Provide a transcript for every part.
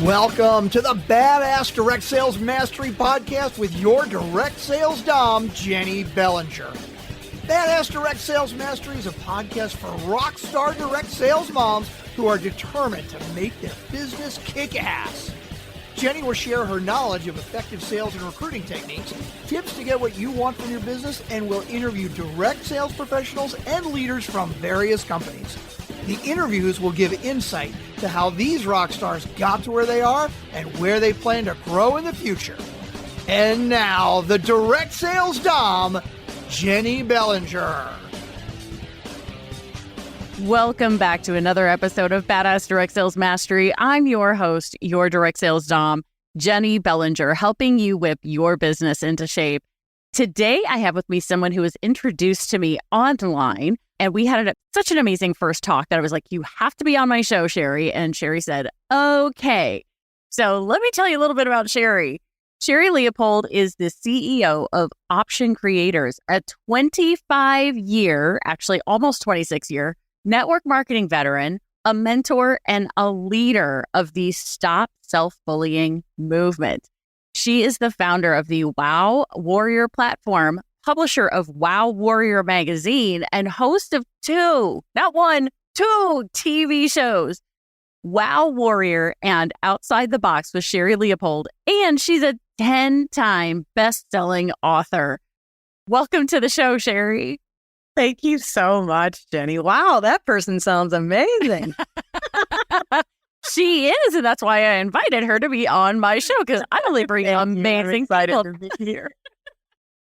Welcome to the Badass Direct Sales Mastery Podcast with your direct sales dom, Jennie Bellinger. Badass Direct Sales Mastery is a podcast for rock star direct sales moms who are determined to make their business kick ass. Jennie will share her knowledge of effective sales and recruiting techniques, tips to get what you want from your business, and will interview direct sales professionals and leaders from various companies. The interviews will give insight to how these rock stars got to where they are and where they plan to grow in the future. And now, the direct sales dom, Jennie Bellinger. Welcome back to another episode of Badass Direct Sales Mastery. I'm your host, your direct sales dom, Jennie Bellinger, helping you whip your business into shape. Today, I have with me someone who was introduced to me online, and we had such an amazing first talk that I was like, you have to be on my show, Sherri. And Sherri said, okay. So let me tell you a little bit about Sherri. Sherri Leopold is the CEO of Option Creators, a 25-year, actually almost 26-year, network marketing veteran, a mentor, and a leader of the Stop Self-Bullying movement. She is the founder of the Wow Warrior platform, publisher of Wow Warrior magazine, and host of two TV shows, Wow Warrior and Outside the Box with Sherri Leopold, and she's a 10-time best-selling author. Welcome to the show, Sherri. Thank you so much, Jennie. Wow, that person sounds amazing. She is, and that's why I invited her to be on my show, because I only bring amazing people. To be here.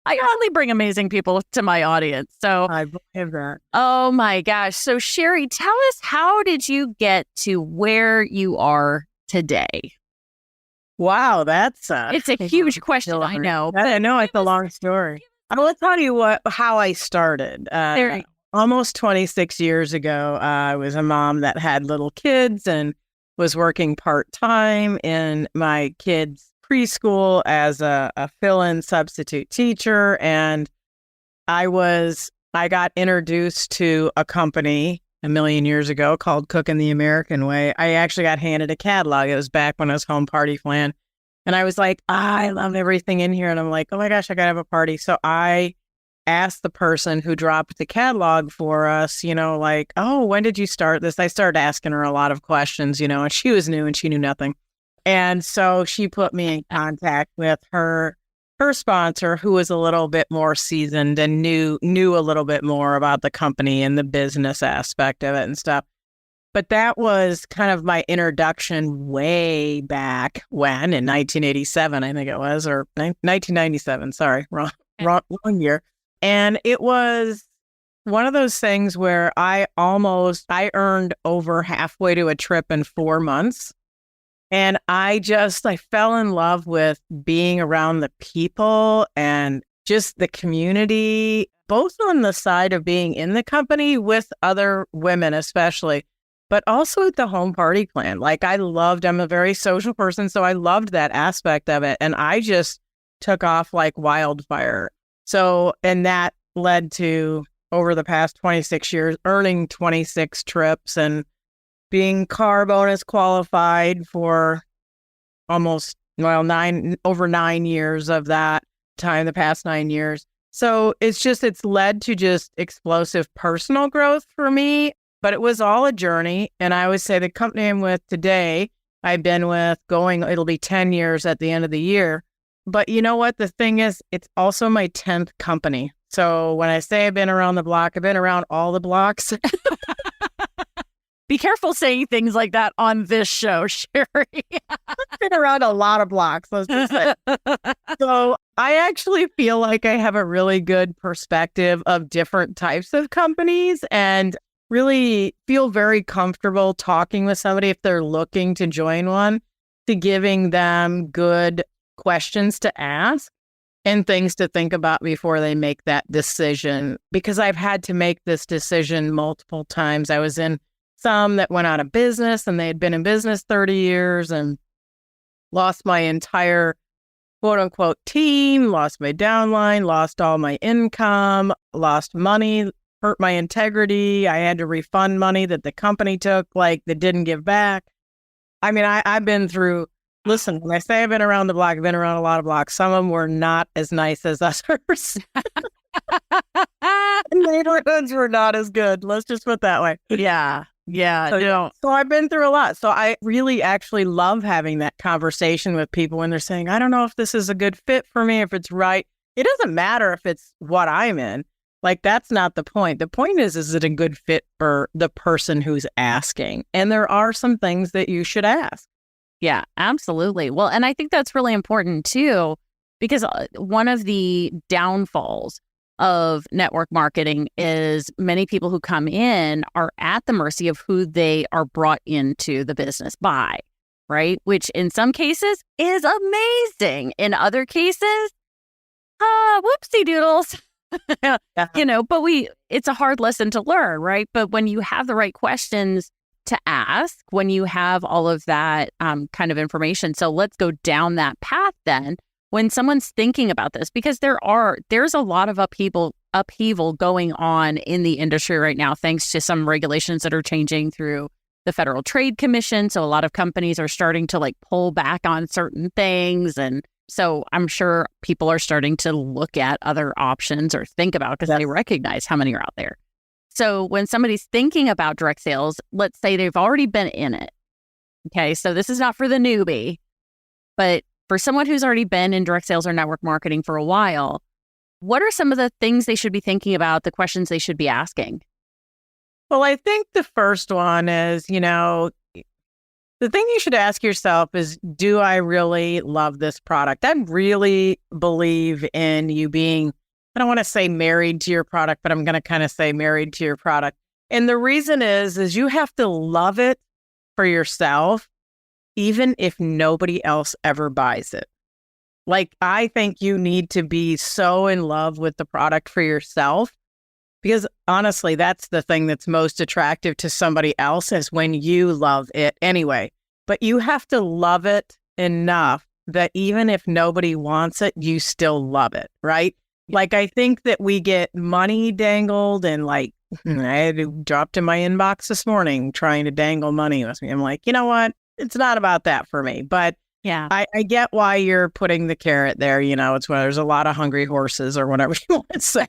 I only bring amazing people to my audience. So I believe that. Oh my gosh. So Sherri, tell us, how did you get to where you are today? Wow, it's a huge question. I know. I know it's a long story. I will tell you how I started. Almost 26 years ago, I was a mom that had little kids and was working part-time in my kids' preschool as a fill-in substitute teacher. And I got introduced to a company a million years ago called Cooking the American Way. I actually got handed a catalog. It was back when I was home party plan. And I was like, I love everything in here. And I'm like, oh my gosh, I got to have a party. So I asked the person who dropped the catalog for us, like, oh, when did you start this? I started asking her a lot of questions, and she was new and she knew nothing. And so she put me in contact with her sponsor, who was a little bit more seasoned and knew a little bit more about the company and the business aspect of it and stuff. But that was kind of my introduction way back when, in 1987, I think it was, or 1997. Sorry, wrong year. And it was one of those things where I earned over halfway to a trip in 4 months. And I fell in love with being around the people and just the community, both on the side of being in the company with other women, especially, but also at the home party plan. Like I'm a very social person, so I loved that aspect of it. And I just took off like wildfire. So, and that led to, over the past 26 years, earning 26 trips and being car bonus qualified for over 9 years of that time, the past 9 years. So it's led to just explosive personal growth for me, but it was all a journey. And I would say the company I'm with today, I've been with it'll be 10 years at the end of the year. But you know what? The thing is, it's also my 10th company. So when I say I've been around the block, I've been around all the blocks. Be careful saying things like that on this show, Sherri. I've been around a lot of blocks, let's just say. So I actually feel like I have a really good perspective of different types of companies and really feel very comfortable talking with somebody if they're looking to join one, to giving them good questions to ask and things to think about before they make that decision. Because I've had to make this decision multiple times. I was in some that went out of business and they had been in business 30 years and lost my entire quote unquote team, lost my downline, lost all my income, lost money, hurt my integrity. I had to refund money that the company took, that didn't give back. I mean, I've been through, listen, when I say I've been around the block, I've been around a lot of blocks. Some of them were not as nice as others. And neighborhoods were not as good. Let's just put it that way. Yeah. Yeah. So I've been through a lot. So I really actually love having that conversation with people when they're saying, I don't know if this is a good fit for me, if it's right. It doesn't matter if it's what I'm in. Like, that's not the point. The point is it a good fit for the person who's asking? And there are some things that you should ask. Yeah, absolutely. Well, and I think that's really important too, because one of the downfalls of network marketing is many people who come in are at the mercy of who they are brought into the business by, right? Which in some cases is amazing. In other cases, whoopsie doodles. Yeah. But it's a hard lesson to learn, right? But when you have the right questions to ask, when you have all of that kind of information, so let's go down that path then. When someone's thinking about this, because there's a lot of upheaval going on in the industry right now, thanks to some regulations that are changing through the Federal Trade Commission. So a lot of companies are starting to pull back on certain things. And so I'm sure people are starting to look at other options or think about, because they recognize how many are out there. So when somebody's thinking about direct sales, let's say they've already been in it. Okay, so this is not for the newbie, but for someone who's already been in direct sales or network marketing for a while, what are some of the things they should be thinking about, the questions they should be asking? Well, I think the first one is, the thing you should ask yourself is, do I really love this product? I really believe in you being, I don't want to say married to your product, but I'm going to kind of say married to your product. And the reason is you have to love it for yourself, even if nobody else ever buys it. I think you need to be so in love with the product for yourself, because honestly, that's the thing that's most attractive to somebody else, is when you love it anyway. But you have to love it enough that even if nobody wants it, you still love it, right? I think that we get money dangled, and I had dropped in my inbox this morning trying to dangle money with me. I'm like, you know what? It's not about that for me. But yeah, I get why you're putting the carrot there. It's where there's a lot of hungry horses or whatever you want to say.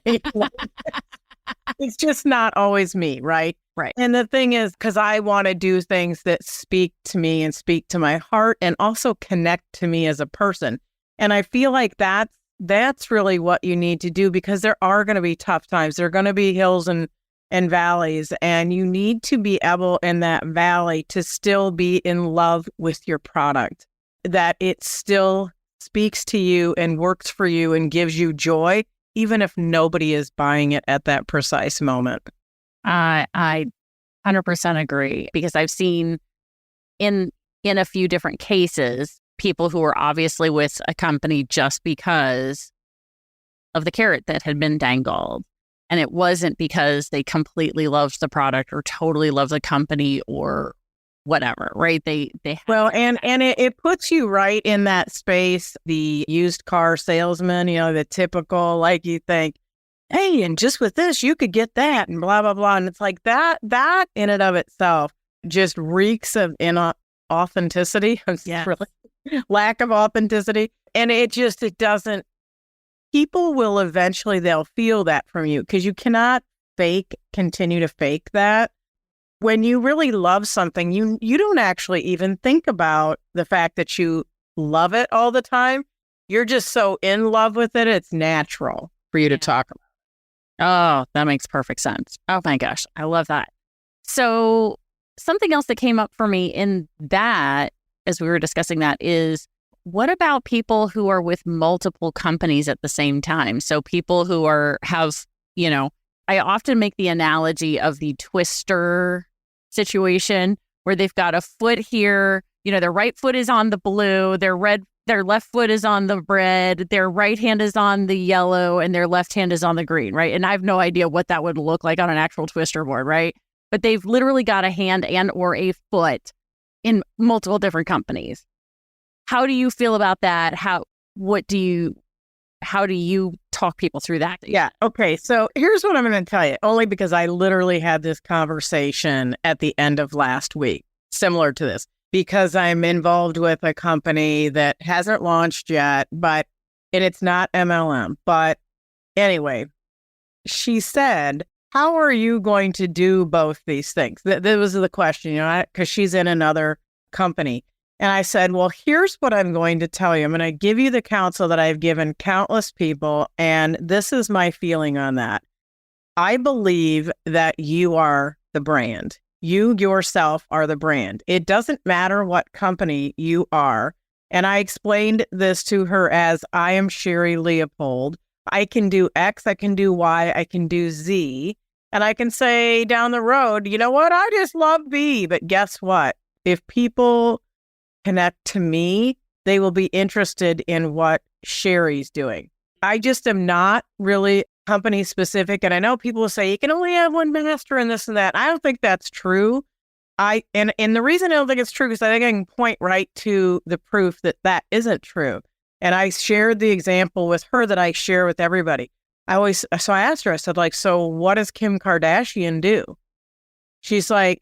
It's just not always me, right? Right. And the thing is, because I want to do things that speak to me and speak to my heart and also connect to me as a person. And I feel like that's really what you need to do, because there are going to be tough times. There are going to be hills and valleys, and you need to be able in that valley to still be in love with your product, that it still speaks to you and works for you and gives you joy, even if nobody is buying it at that precise moment. I 100% agree, because I've seen in a few different cases, people who were obviously with a company just because of the carrot that had been dangled. And it wasn't because they completely loved the product or totally loved the company or whatever, right? It puts you right in that space, the used car salesman, the typical, you think, hey, and just with this, you could get that and blah, blah, blah. And it's like that in and of itself just reeks of inauthenticity. Yeah. Really, lack of authenticity. And it doesn't, people will eventually, they'll feel that from you, because you cannot continue to fake that. When you really love something, you don't actually even think about the fact that you love it all the time. You're just so in love with it, it's natural for you to talk about. Oh, that makes perfect sense. Oh my gosh, I love that. So something else that came up for me in that, as we were discussing that, is what about people who are with multiple companies at the same time? So people who have, I often make the analogy of the Twister situation, where they've got a foot here, their right foot is on the blue, their left foot is on the red, their right hand is on the yellow, and their left hand is on the green, right? And I have no idea what that would look like on an actual Twister board, right? But they've literally got a hand and or a foot in multiple different companies. How do you feel about that? How do you talk people through that? Yeah. Okay. So here's what I'm going to tell you, only because I literally had this conversation at the end of last week, similar to this. because I'm involved with a company that hasn't launched yet, and it's not MLM. But anyway, she said, how are you going to do both these things? That was the question, because she's in another company. And I said, well, here's what I'm going to tell you. I'm going to give you the counsel that I've given countless people. And this is my feeling on that. I believe that you are the brand. You yourself are the brand. It doesn't matter what company you are. And I explained this to her as I am Sherri Leopold. I can do X, I can do Y, I can do Z. And I can say down the road, you know what? I just love B. But guess what? If people connect to me, they will be interested in what Sherri's doing. I just am not really company specific. And I know people will say you can only have one master and this and that. I don't think that's true. And the reason I don't think it's true is I think I can point right to the proof that that isn't true. And I shared the example with her that I share with everybody. So I asked her, I said, so what does Kim Kardashian do? She's like,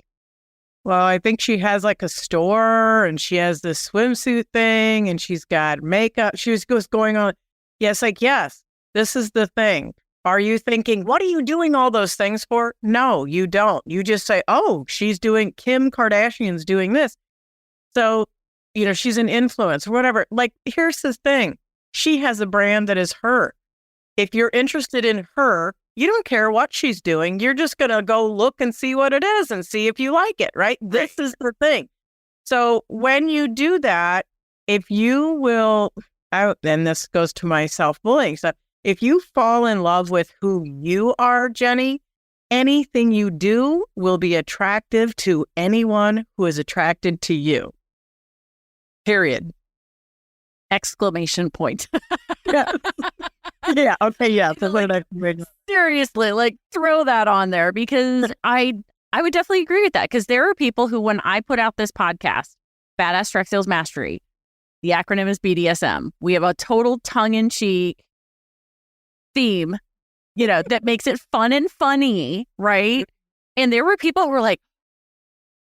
well, I think she has a store and she has this swimsuit thing and she's got makeup. She was going on. Yes, yes, this is the thing. Are you thinking, what are you doing all those things for? No, you don't. You just say, oh, Kim Kardashian's doing this. So, she's an influencer, whatever. Here's the thing. She has a brand that is her. If you're interested in her, you don't care what she's doing. You're just going to go look and see what it is and see if you like it, right? This is the thing. So when you do that, if you will, then this goes to my self-bullying stuff. If you fall in love with who you are, Jenny, anything you do will be attractive to anyone who is attracted to you. Period. Exclamation point. Yeah. Yeah. Okay. Yeah. Seriously, throw that on there because I would definitely agree with that because there are people who, when I put out this podcast, Badass Direct Sales Mastery, the acronym is BDSM. We have a total tongue-in-cheek theme, that makes it fun and funny, right? And there were people who were like,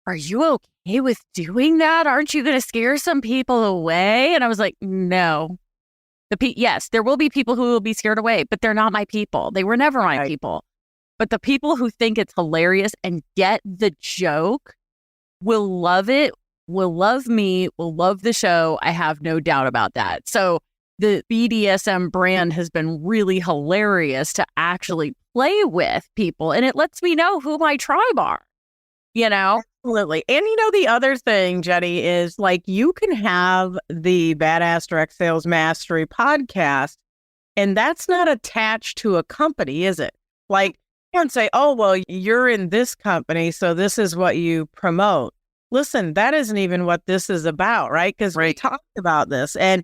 are you okay with doing that? Aren't you going to scare some people away? And I was like, no. Yes, there will be people who will be scared away, but they're not my people. They were never my people. But the people who think it's hilarious and get the joke will love it, will love me, will love the show. I have no doubt about that. So the BDSM brand has been really hilarious to actually play with people. And it lets me know who my tribe are, Absolutely. And the other thing, Jenny, is you can have the Badass Direct Sales Mastery podcast, and that's not attached to a company, is it? You can't say, oh, well, you're in this company, so this is what you promote. Listen, that isn't even what this is about, right? Because we talked about this, and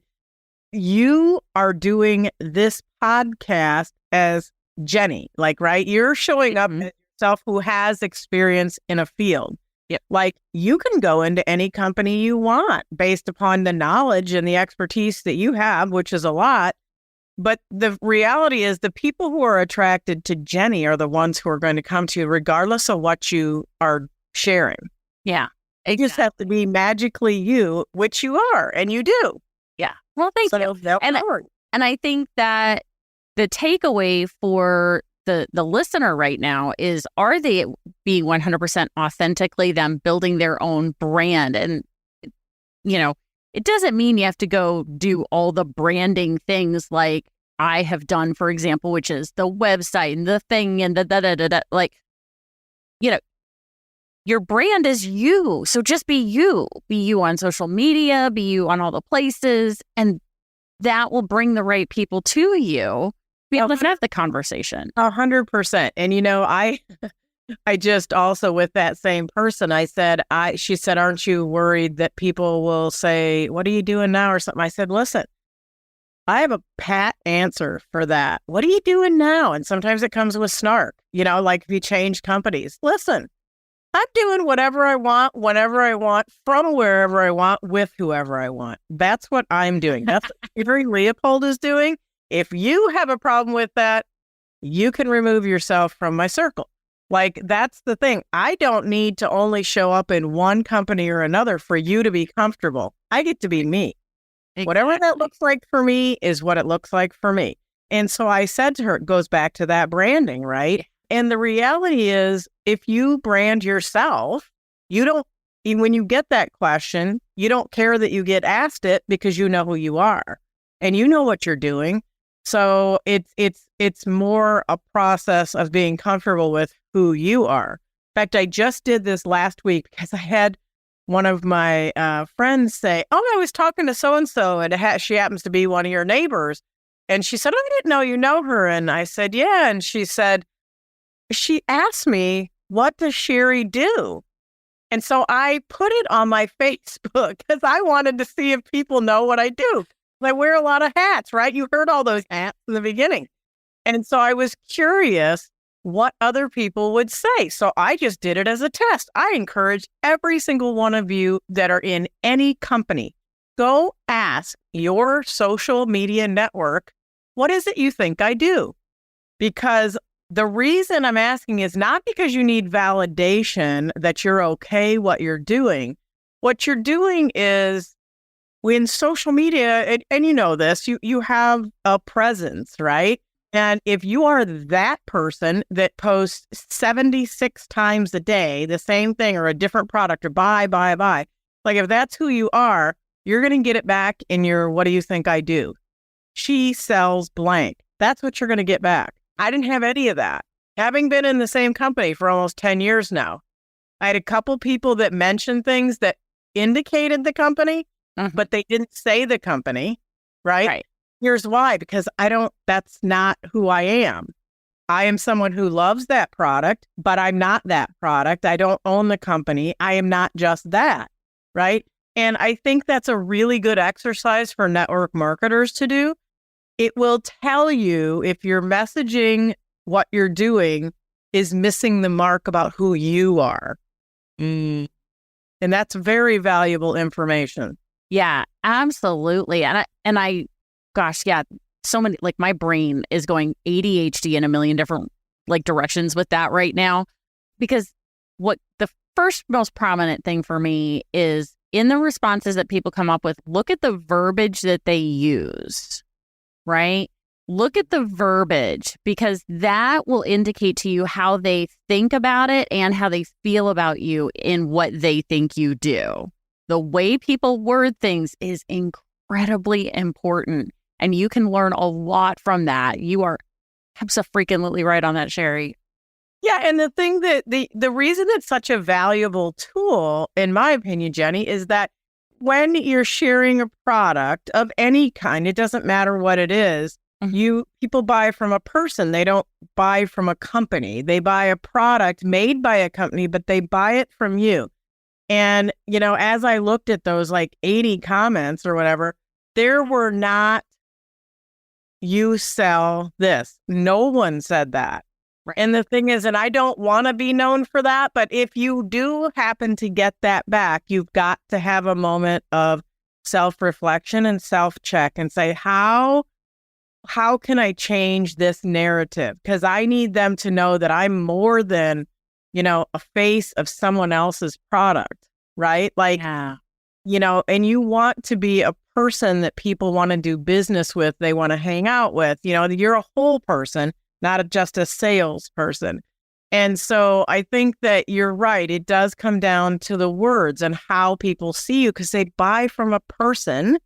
you are doing this podcast as Jenny, right? You're showing up as yourself who has experience in a field. Yep. You can go into any company you want based upon the knowledge and the expertise that you have, which is a lot. But the reality is the people who are attracted to Jenny are the ones who are going to come to you regardless of what you are sharing. Yeah. Exactly. You just have to be magically you, which you are, and you do. Yeah. Well, thank you. And I think that the takeaway for the listener right now is, are they being 100% authentically them, building their own brand? And, it doesn't mean you have to go do all the branding things like I have done, for example, which is the website and the thing and the da-da-da-da. Your brand is you. So just be you. Be you on social media, be you on all the places. And that will bring the right people to you. Be able to have the conversation. 100%. And I just also with that same person, she said, aren't you worried that people will say, what are you doing now? Or something. I said, listen, I have a pat answer for that. What are you doing now? And sometimes it comes with snark, if you change companies. Listen, I'm doing whatever I want, whenever I want, from wherever I want, with whoever I want. That's what I'm doing. That's what Sherri Leopold is doing. If you have a problem with that, you can remove yourself from my circle. Like, that's the thing. I don't need to only show up in one company or another for you to be comfortable. I get to be me. Exactly. Whatever that looks like for me is what it looks like for me. And so I said to her, it goes back to that branding, right? And the reality is, if you brand yourself, you don't, even when you get that question, you don't care that you get asked it because you know who you are and you know what you're doing. So it's more a process of being comfortable with who you are. In fact, I just did this last week because I had one of my friends say, "Oh, I was talking to so-and-so, and she happens to be one of your neighbors." And she said, "Oh, I didn't know you know her." And I said, "Yeah." And she said, she asked me, "What does Sherri do?" And so I put it on my Facebook because I wanted to see if people know what I do. I wear a lot of hats, right? You heard all those hats in the beginning. And so I was curious what other people would say. So I just did it as a test. I encourage every single one of you that are in any company, go ask your social media network, what is it you think I do? Because the reason I'm asking is not because you need validation that you're okay what you're doing. What you're doing is, when social media, and you know this, you have a presence, right? And if you are that person that posts 76 times a day, the same thing or a different product or buy, like if that's who you are, you're going to get it back in your, what do you think I do? She sells blank. That's what you're going to get back. I didn't have any of that. Having been in the same company for almost 10 years now, I had a couple people that mentioned things that indicated the company, but they didn't say the company, right? Here's why, because that's not who I am. I am someone who loves that product, but I'm not that product. I don't own the company. I am not just that, right? And I think that's a really good exercise for network marketers to do. It will tell you if your messaging, what you're doing, is missing the mark about who you are. And that's very valuable information. Yeah, absolutely. And I, gosh, yeah, so many, like my brain is going ADHD in a million different like directions with that right now, because what the first most prominent thing for me is in the responses that people come up with, look at the verbiage that they use, right? Look at the verbiage, because that will indicate to you how they think about it and how they feel about you in what they think you do. The way people word things is incredibly important, and you can learn a lot from that. You are absolutely right on that, Sherri. Yeah, and the thing that the reason it's such a valuable tool, in my opinion, Jenny, is that when you're sharing a product of any kind, it doesn't matter what it is, people buy from a person. They don't buy from a company. They buy a product made by a company, but they buy it from you. And, you know, as I looked at those like 80 comments or whatever, there were not, you sell this. No one said that. Right. And the thing is, and I don't want to be known for that, but if you do happen to get that back, you've got to have a moment of self-reflection and self-check and say, how can I change this narrative? Because I need them to know that I'm more than, you know, a face of someone else's product, right? Like, you know, and you want to be a person that people want to do business with, they want to hang out with, you know, you're a whole person, not just a salesperson. And so I think that you're right. It does come down to the words and how people see you, because they buy from a person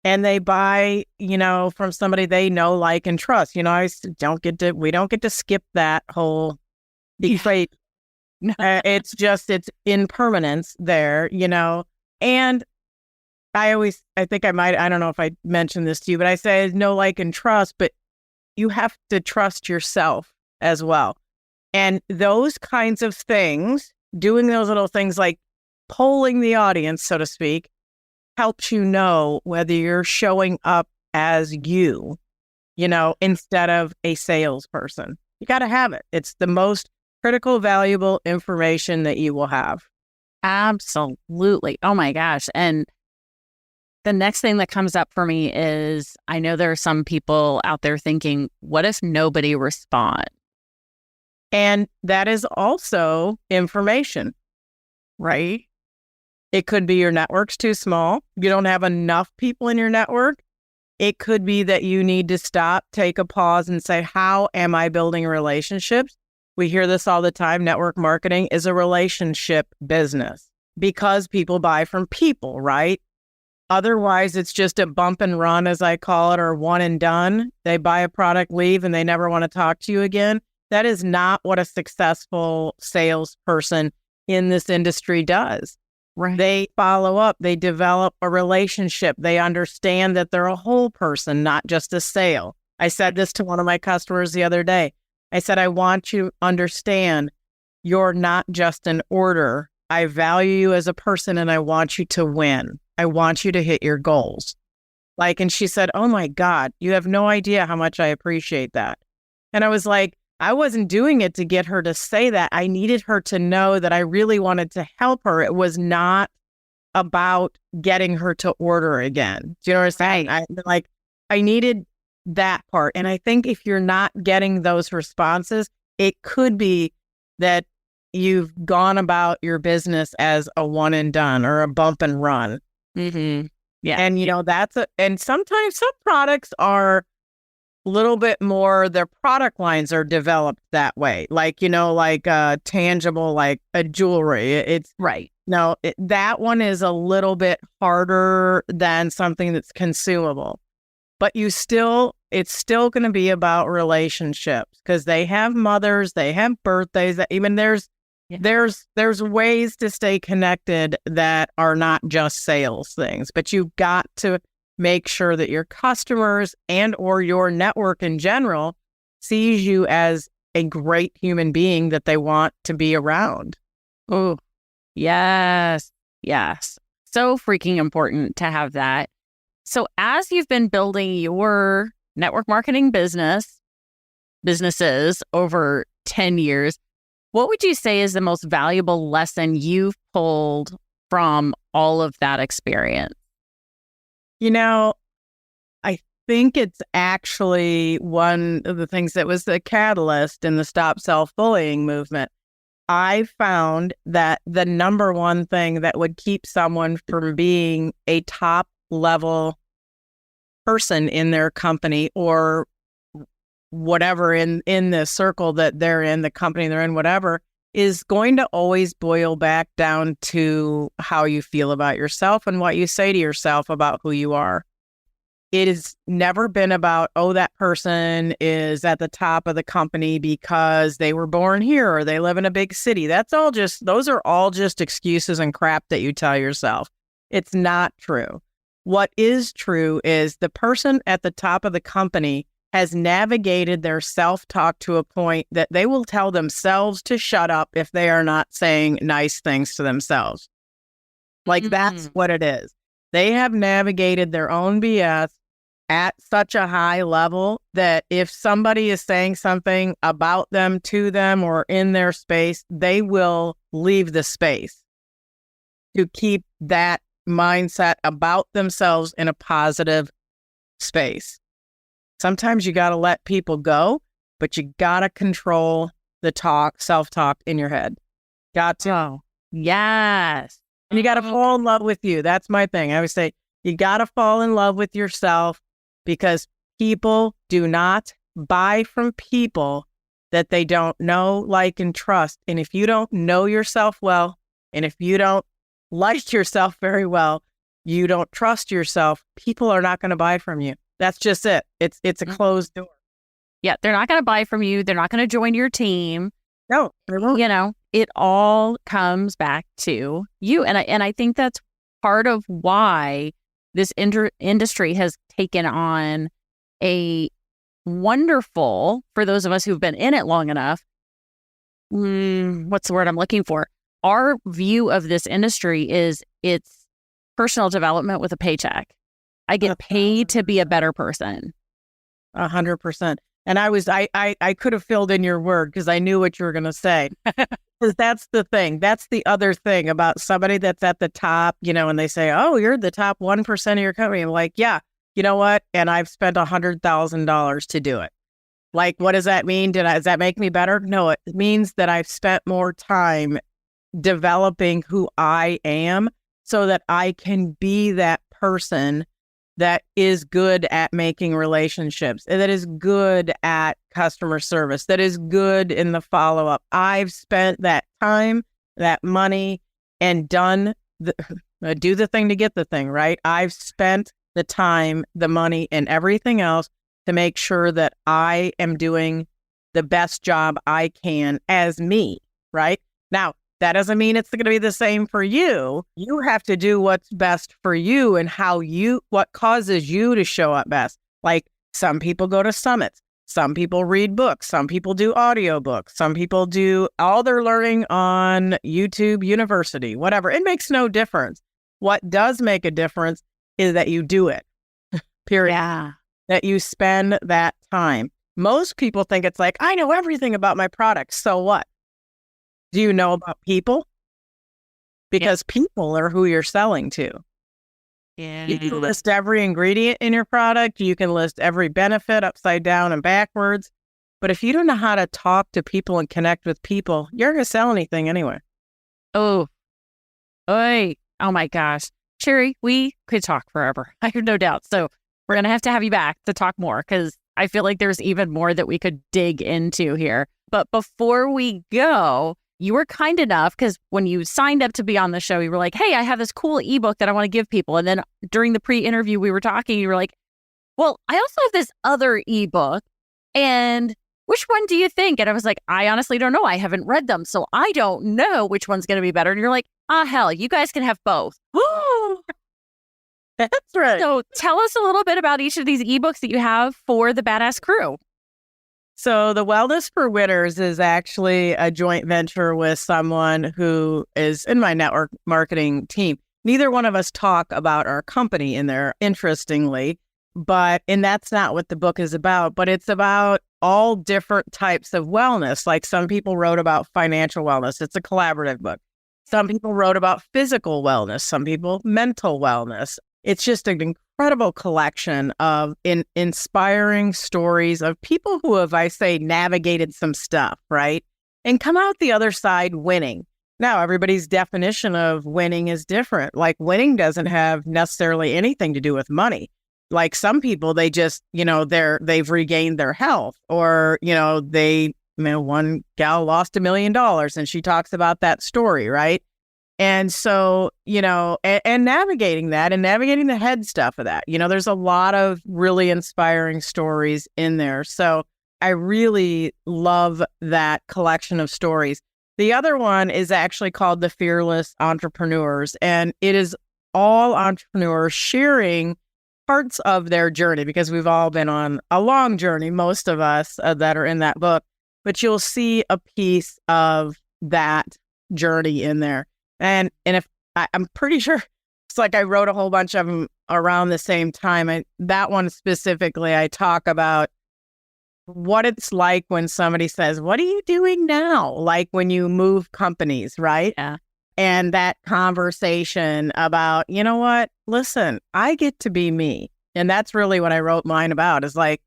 and they buy, you know, from somebody they know, like, and trust. You know, we don't get to skip that whole freight. It's impermanence there, you know. And I don't know if I mentioned this to you, but I say know, like, and trust, but you have to trust yourself as well. And those kinds of things, doing those little things like polling the audience, so to speak, helps you know whether you're showing up as you know, instead of a salesperson. You got to have it. It's the most critical, valuable information that you will have. Absolutely. Oh my gosh. And the next thing that comes up for me is, I know there are some people out there thinking, what if nobody responds? And that is also information, right? It could be your network's too small. You don't have enough people in your network. It could be that you need to stop, take a pause and say, how am I building relationships? We hear this all the time. Network marketing is a relationship business because people buy from people, right? Otherwise, it's just a bump and run, as I call it, or one and done. They buy a product, leave, and they never want to talk to you again. That is not what a successful salesperson in this industry does. Right. They follow up. They develop a relationship. They understand that they're a whole person, not just a sale. I said this to one of my customers the other day. I said, I want you to understand you're not just an order. I value you as a person and I want you to win. I want you to hit your goals. And she said, oh my God, you have no idea how much I appreciate that. And I was like, I wasn't doing it to get her to say that. I needed her to know that I really wanted to help her. It was not about getting her to order again. Do you know what I'm saying? I needed that part. And I think if you're not getting those responses, it could be that you've gone about your business as a one and done or a bump and run. Mm-hmm. Yeah. And, and sometimes some products are a little bit more, their product lines are developed that way. Tangible, like a jewelry. It's right. No, that one is a little bit harder than something that's consumable. But it's still going to be about relationships because they have mothers, they have birthdays. There's ways to stay connected that are not just sales things, but you've got to make sure that your customers and or your network in general sees you as a great human being that they want to be around. Oh, yes. Yes. So freaking important to have that. So as you've been building your network marketing businesses over 10 years, what would you say is the most valuable lesson you've pulled from all of that experience? I think it's actually one of the things that was the catalyst in the Stop Self-Bullying movement. I found that the number one thing that would keep someone from being a top level person in their company or whatever in the circle that they're in, the company they're in, whatever, is going to always boil back down to how you feel about yourself and what you say to yourself about who you are. It has never been about, that person is at the top of the company because they were born here or they live in a big city. Those are all just excuses and crap that you tell yourself. It's not true. What is true is the person at the top of the company has navigated their self-talk to a point that they will tell themselves to shut up if they are not saying nice things to themselves. That's what it is. They have navigated their own BS at such a high level that if somebody is saying something about them, to them, or in their space, they will leave the space to keep that mindset about themselves in a positive space. Sometimes you got to let people go, but you got to control the self-talk in your head. Got to. Oh, yes. And you got to fall in love with you. That's my thing. I always say, you got to fall in love with yourself because people do not buy from people that they don't know, like, and trust. And if you don't know yourself well, and if you don't like yourself very well, you don't trust yourself, people are not going to buy from you. That's just it. It's a closed door. Yeah, they're not going to buy from you. They're not going to join your team. No, they won't. It all comes back to you. And I think that's part of why this industry has taken on a wonderful, for those of us who've been in it long enough, what's the word I'm looking for? Our view of this industry is it's personal development with a paycheck. I get paid to be a better person. 100%. And I could have filled in your word because I knew what you were going to say. Because that's the thing. That's the other thing about somebody that's at the top, and they say, oh, you're the top 1% of your company. I'm like, yeah, you know what? And I've spent $100,000 to do it. Like, what does that mean? Does that make me better? No, it means that I've spent more time developing who I am so that I can be that person that is good at making relationships, and that is good at customer service, that is good in the follow-up. I've spent that time, that money, and do the thing to get the thing, right? I've spent the time, the money, and everything else to make sure that I am doing the best job I can as me, right? Now, that doesn't mean it's going to be the same for you. You have to do what's best for you and what causes you to show up best. Like, some people go to summits. Some people read books. Some people do audiobooks. Some people do all their learning on YouTube University, whatever. It makes no difference. What does make a difference is that you do it, period. Yeah. That you spend that time. Most people think it's like, I know everything about my product. So what? Do you know about people? Because people are who you're selling to. Yeah. You can list every ingredient in your product. You can list every benefit upside down and backwards. But if you don't know how to talk to people and connect with people, you're going to sell anything anyway. Oh, oy. Oh my gosh. Sherri, we could talk forever. I have no doubt. So we're going to have you back to talk more, because I feel like there's even more that we could dig into here. But before we go, you were kind enough, because when you signed up to be on the show, you were like, hey, I have this cool ebook that I want to give people. And then during the pre-interview, we were talking, you were like, well, I also have this other ebook, and which one do you think? And I was like, I honestly don't know. I haven't read them, so I don't know which one's going to be better. And you're like, hell, you guys can have both. That's right. So tell us a little bit about each of these ebooks that you have for the Badass Crew. So the Wellness for Winners is actually a joint venture with someone who is in my network marketing team. Neither one of us talk about our company in there, interestingly, and that's not what the book is about, but it's about all different types of wellness. Like, some people wrote about financial wellness. It's a collaborative book. Some people wrote about physical wellness. Some people mental wellness. It's just an incredible collection of inspiring stories of people who have, I say, navigated some stuff, right? And come out the other side winning. Now, everybody's definition of winning is different. Like, winning doesn't have necessarily anything to do with money. Like, some people, they just, they've regained their health, or, one gal lost $1 million, and she talks about that story, right? And so, and navigating that and navigating the head stuff of that, there's a lot of really inspiring stories in there. So I really love that collection of stories. The other one is actually called The Fearless Entrepreneurs, and it is all entrepreneurs sharing parts of their journey, because we've all been on a long journey, most of us that are in that book, but you'll see a piece of that journey in there. And if I'm pretty sure it's like I wrote a whole bunch of them around the same time. That one specifically, I talk about what it's like when somebody says, what are you doing now? Like, when you move companies, right? Yeah. And that conversation about, you know what? Listen, I get to be me. And that's really what I wrote mine about, is like,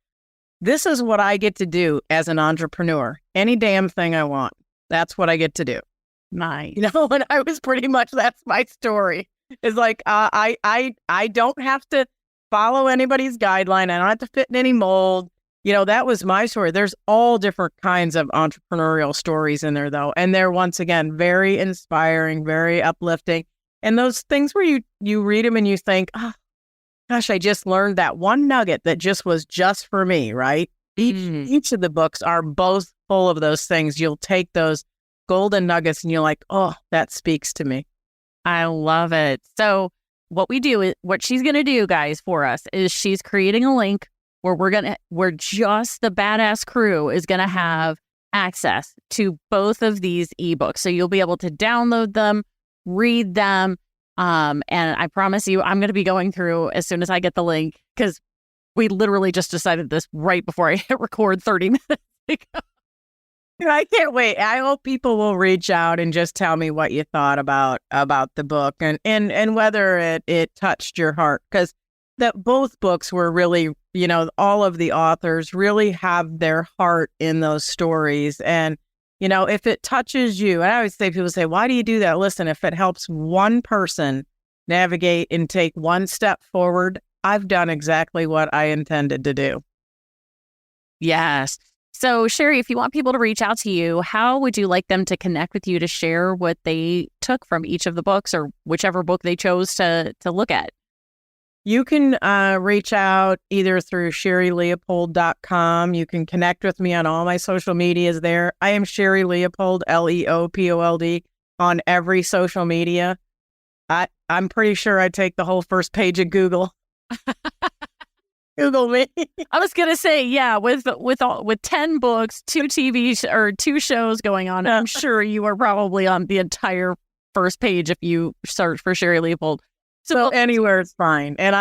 this is what I get to do as an entrepreneur. Any damn thing I want. That's what I get to do. Nice. And I was pretty much, that's my story. It's like, I don't have to follow anybody's guideline. I don't have to fit in any mold. That was my story. There's all different kinds of entrepreneurial stories in there, though. And they're, once again, very inspiring, very uplifting. And those things where you read them and you think, oh, gosh, I just learned that one nugget that was just for me, right? Each of the books are both full of those things. You'll take those golden nuggets and you're like, oh, that speaks to me. I love it. So what she's going to do, guys, for us is she's creating a link where just the Badass Crew is going to have access to both of these ebooks. So you'll be able to download them, read them. And I promise you, I'm going to be going through as soon as I get the link, because we literally just decided this right before I hit record 30 minutes ago. I can't wait. I hope people will reach out and just tell me what you thought about the book and whether it touched your heart, because that both books were really, all of the authors really have their heart in those stories. And, if it touches you, and I always say, people say, why do you do that? Listen, if it helps one person navigate and take one step forward, I've done exactly what I intended to do. Yes. So, Sherri, if you want people to reach out to you, how would you like them to connect with you to share what they took from each of the books or whichever book they chose to look at? You can reach out either through SherriLeopold.com. You can connect with me on all my social medias there. I am Sherri Leopold, Leopold, on every social media. I'm pretty sure I take the whole first page of Google. Google me. I was gonna say, yeah, with 10 books, 2 TV or 2 shows going on, I'm sure you are probably on the entire first page if you search for Sherri Leopold. So anywhere is fine. And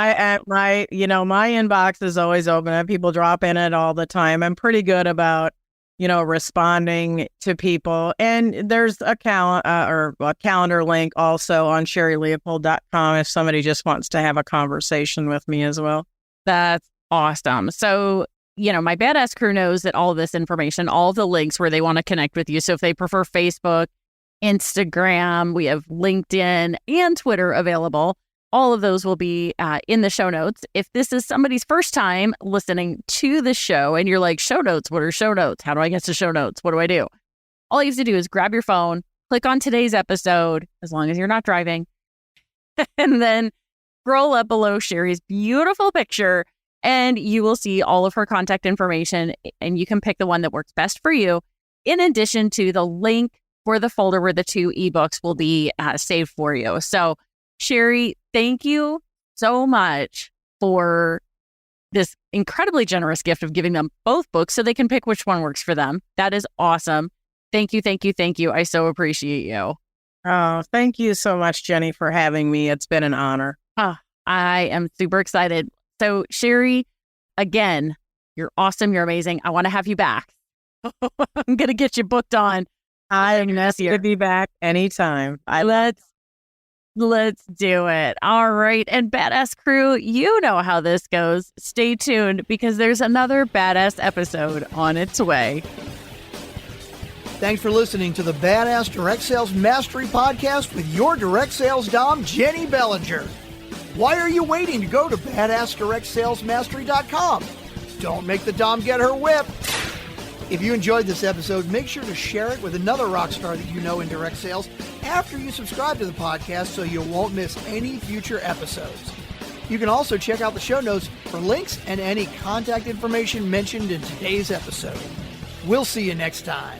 my inbox is always open. I have people drop in it all the time. I'm pretty good about, responding to people. And there's a calendar link also on SherriLeopold.com if somebody just wants to have a conversation with me as well. That's awesome. So, my Badass crew knows that all of this information, all the links where they want to connect with you. So if they prefer Facebook, Instagram, we have LinkedIn and Twitter available. All of those will be in the show notes. If this is somebody's first time listening to the show and you're like, show notes, what are show notes? How do I get to show notes? What do I do? All you have to do is grab your phone, click on today's episode, as long as you're not driving, and then scroll up below Sherri's beautiful picture and you will see all of her contact information and you can pick the one that works best for you, in addition to the link for the folder where the 2 ebooks will be saved for you. So, Sherri, thank you so much for this incredibly generous gift of giving them both books so they can pick which one works for them. That is awesome. Thank you, thank you, thank you. I so appreciate you. Oh, thank you so much, Jenny, for having me. It's been an honor. Oh, I am super excited. So, Sherri, again, you're awesome. You're amazing. I want to have you back. I'm going to get you booked on. I'm to be back anytime. Let's do it. All right. And Badass crew, you know how this goes. Stay tuned because there's another badass episode on its way. Thanks for listening to the Badass Direct Sales Mastery Podcast with your direct sales dom, Jennie Bellinger. Why are you waiting to go to badassdirectsalesmastery.com? Don't make the dom get her whip. If you enjoyed this episode, make sure to share it with another rock star that you know in direct sales after you subscribe to the podcast so you won't miss any future episodes. You can also check out the show notes for links and any contact information mentioned in today's episode. We'll see you next time.